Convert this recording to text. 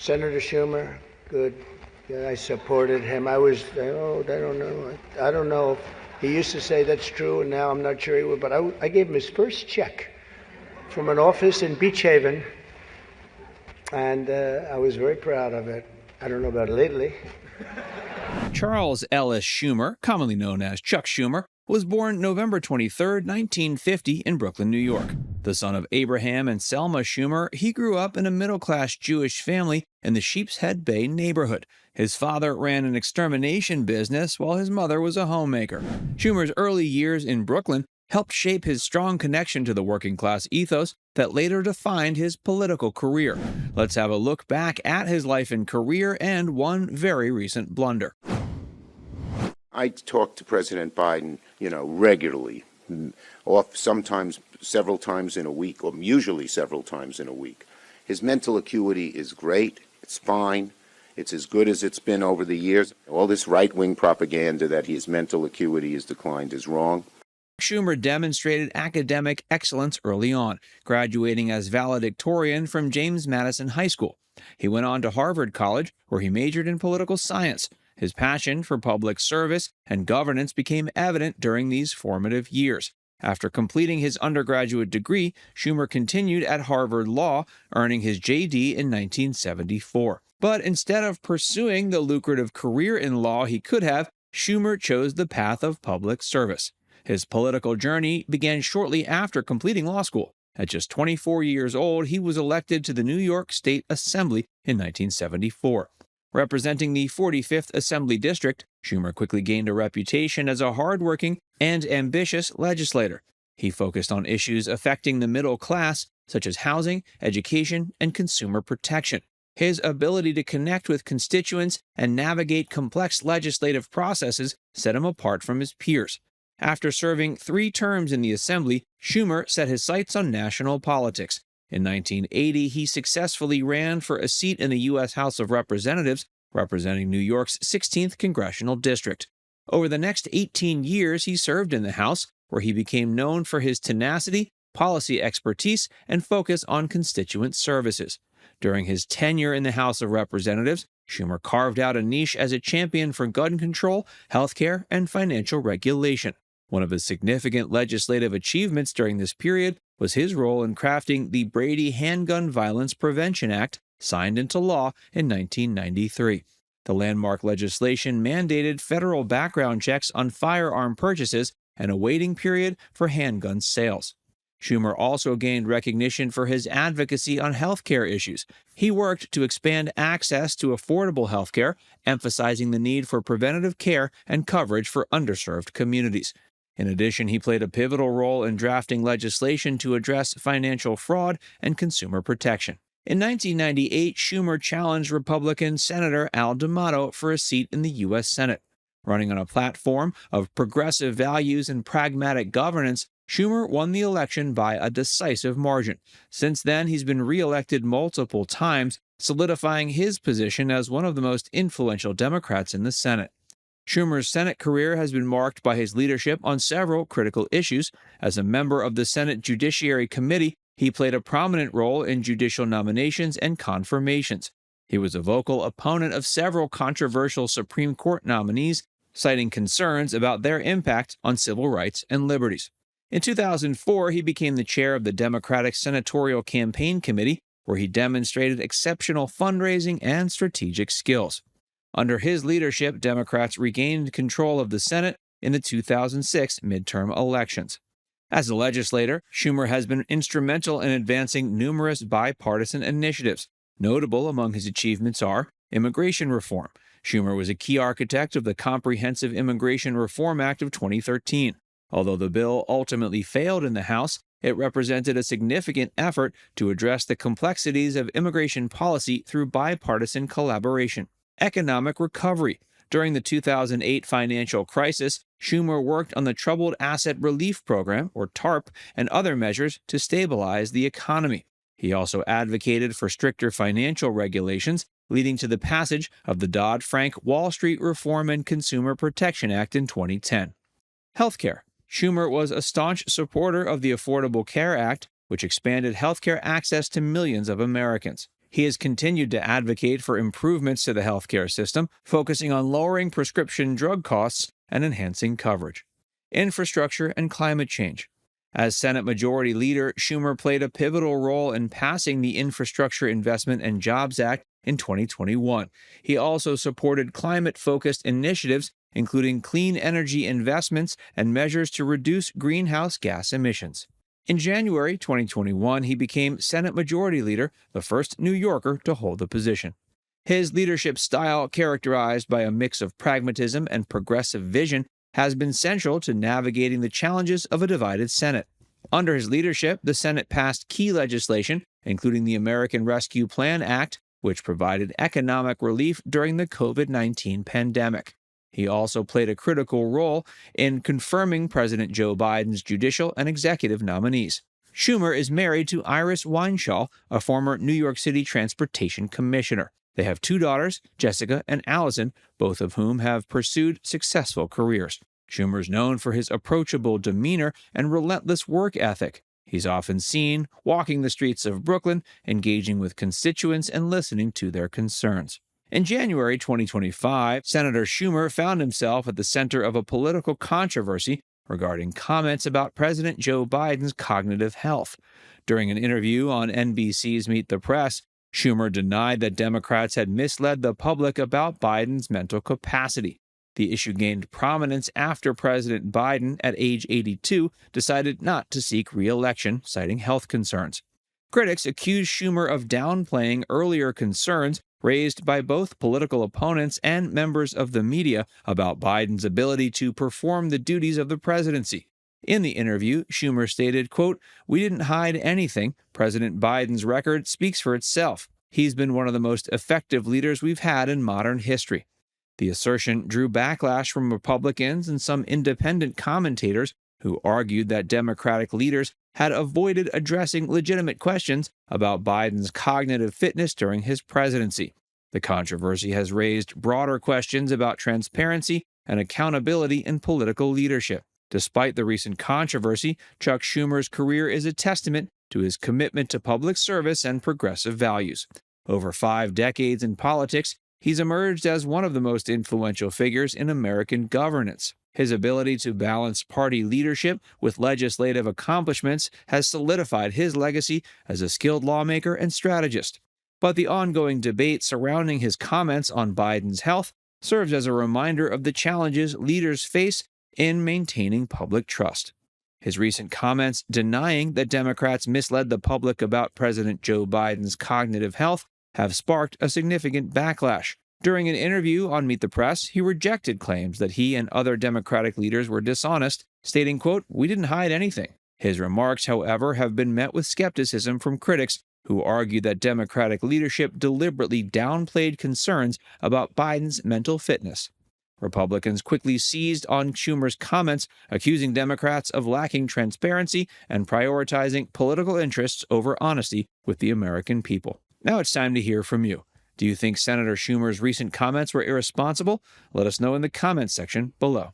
Senator Schumer, good. Yeah, I supported him. I don't know. He used to say that's true, and now I'm not sure he would, but I gave him his first check from an office in Beach Haven, and I was very proud of it. I don't know about lately. Charles Ellis Schumer, commonly known as Chuck Schumer, was born November 23, 1950 in Brooklyn, New York. The son of Abraham and Selma Schumer, he grew up in a middle-class Jewish family in the Sheepshead Bay neighborhood. His father ran an extermination business while his mother was a homemaker. Schumer's early years in Brooklyn helped shape his strong connection to the working-class ethos that later defined his political career. Let's have a look back at his life and career and one very recent blunder. I talk to President Biden, regularly, sometimes several times in a week, or usually several times in a week. His mental acuity is great. It's fine. It's as good as it's been over the years. All this right-wing propaganda that his mental acuity has declined is wrong. Schumer demonstrated academic excellence early on, graduating as valedictorian from James Madison High School. He went on to Harvard College, where he majored in political science. His passion for public service and governance became evident during these formative years. After completing his undergraduate degree, Schumer continued at Harvard Law, earning his JD in 1974. But instead of pursuing the lucrative career in law he could have, Schumer chose the path of public service. His political journey began shortly after completing law school. At just 24 years old, he was elected to the New York State Assembly in 1974. Representing the 45th Assembly District, Schumer quickly gained a reputation as a hardworking and ambitious legislator. He focused on issues affecting the middle class, such as housing, education, and consumer protection. His ability to connect with constituents and navigate complex legislative processes set him apart from his peers. After serving 3 terms in the Assembly, Schumer set his sights on national politics. In 1980, he successfully ran for a seat in the U.S. House of Representatives, representing New York's 16th Congressional District. Over the next 18 years, he served in the House, where he became known for his tenacity, policy expertise, and focus on constituent services. During his tenure in the House of Representatives, Schumer carved out a niche as a champion for gun control, healthcare, and financial regulation. One of his significant legislative achievements during this period was his role in crafting the Brady Handgun Violence Prevention Act, signed into law in 1993. The landmark legislation mandated federal background checks on firearm purchases and a waiting period for handgun sales. Schumer also gained recognition for his advocacy on healthcare issues. He worked to expand access to affordable healthcare, emphasizing the need for preventative care and coverage for underserved communities. In addition, he played a pivotal role in drafting legislation to address financial fraud and consumer protection. In 1998, Schumer challenged Republican Senator Al D'Amato for a seat in the U.S. Senate. Running on a platform of progressive values and pragmatic governance, Schumer won the election by a decisive margin. Since then, he's been re-elected multiple times, solidifying his position as one of the most influential Democrats in the Senate. Schumer's Senate career has been marked by his leadership on several critical issues. As a member of the Senate Judiciary Committee, he played a prominent role in judicial nominations and confirmations. He was a vocal opponent of several controversial Supreme Court nominees, citing concerns about their impact on civil rights and liberties. In 2004, he became the chair of the Democratic Senatorial Campaign Committee, where he demonstrated exceptional fundraising and strategic skills. Under his leadership, Democrats regained control of the Senate in the 2006 midterm elections. As a legislator, Schumer has been instrumental in advancing numerous bipartisan initiatives. Notable among his achievements are immigration reform. Schumer was a key architect of the Comprehensive Immigration Reform Act of 2013. Although the bill ultimately failed in the House, it represented a significant effort to address the complexities of immigration policy through bipartisan collaboration. Economic recovery. During the 2008 financial crisis, Schumer worked on the Troubled Asset Relief Program, or TARP, and other measures to stabilize the economy. He also advocated for stricter financial regulations, leading to the passage of the Dodd-Frank Wall Street Reform and Consumer Protection Act in 2010. Healthcare. Schumer was a staunch supporter of the Affordable Care Act, which expanded healthcare access to millions of Americans. He has continued to advocate for improvements to the healthcare system, focusing on lowering prescription drug costs and enhancing coverage. Infrastructure and climate change. As Senate Majority Leader, Schumer played a pivotal role in passing the Infrastructure Investment and Jobs Act in 2021. He also supported climate-focused initiatives, including clean energy investments and measures to reduce greenhouse gas emissions. In January 2021, he became Senate Majority Leader, the first New Yorker to hold the position. His leadership style, characterized by a mix of pragmatism and progressive vision, has been central to navigating the challenges of a divided Senate. Under his leadership, the Senate passed key legislation, including the American Rescue Plan Act, which provided economic relief during the COVID-19 pandemic. He also played a critical role in confirming President Joe Biden's judicial and executive nominees. Schumer is married to Iris Weinshall, a former New York City Transportation Commissioner. They have 2 daughters, Jessica and Allison, both of whom have pursued successful careers. Schumer is known for his approachable demeanor and relentless work ethic. He's often seen walking the streets of Brooklyn, engaging with constituents and listening to their concerns. In January 2025, Senator Schumer found himself at the center of a political controversy regarding comments about President Joe Biden's cognitive health. During an interview on NBC's Meet the Press, Schumer denied that Democrats had misled the public about Biden's mental capacity. The issue gained prominence after President Biden, at age 82, decided not to seek re-election, citing health concerns. Critics accused Schumer of downplaying earlier concerns raised by both political opponents and members of the media about Biden's ability to perform the duties of the presidency. In the interview, Schumer stated, quote, "We didn't hide anything. President Biden's record speaks for itself. He's been one of the most effective leaders we've had in modern history." The assertion drew backlash from Republicans and some independent commentators who argued that Democratic leaders had avoided addressing legitimate questions about Biden's cognitive fitness during his presidency. The controversy has raised broader questions about transparency and accountability in political leadership. Despite the recent controversy, Chuck Schumer's career is a testament to his commitment to public service and progressive values. Over 5 decades in politics, he's emerged as one of the most influential figures in American governance. His ability to balance party leadership with legislative accomplishments has solidified his legacy as a skilled lawmaker and strategist. But the ongoing debate surrounding his comments on Biden's health serves as a reminder of the challenges leaders face in maintaining public trust. His recent comments denying that Democrats misled the public about President Joe Biden's cognitive health have sparked a significant backlash. During an interview on Meet the Press, he rejected claims that he and other Democratic leaders were dishonest, stating, quote, "We didn't hide anything." His remarks, however, have been met with skepticism from critics who argue that Democratic leadership deliberately downplayed concerns about Biden's mental fitness. Republicans quickly seized on Schumer's comments, accusing Democrats of lacking transparency and prioritizing political interests over honesty with the American people. Now it's time to hear from you. Do you think Senator Schumer's recent comments were irresponsible? Let us know in the comments section below.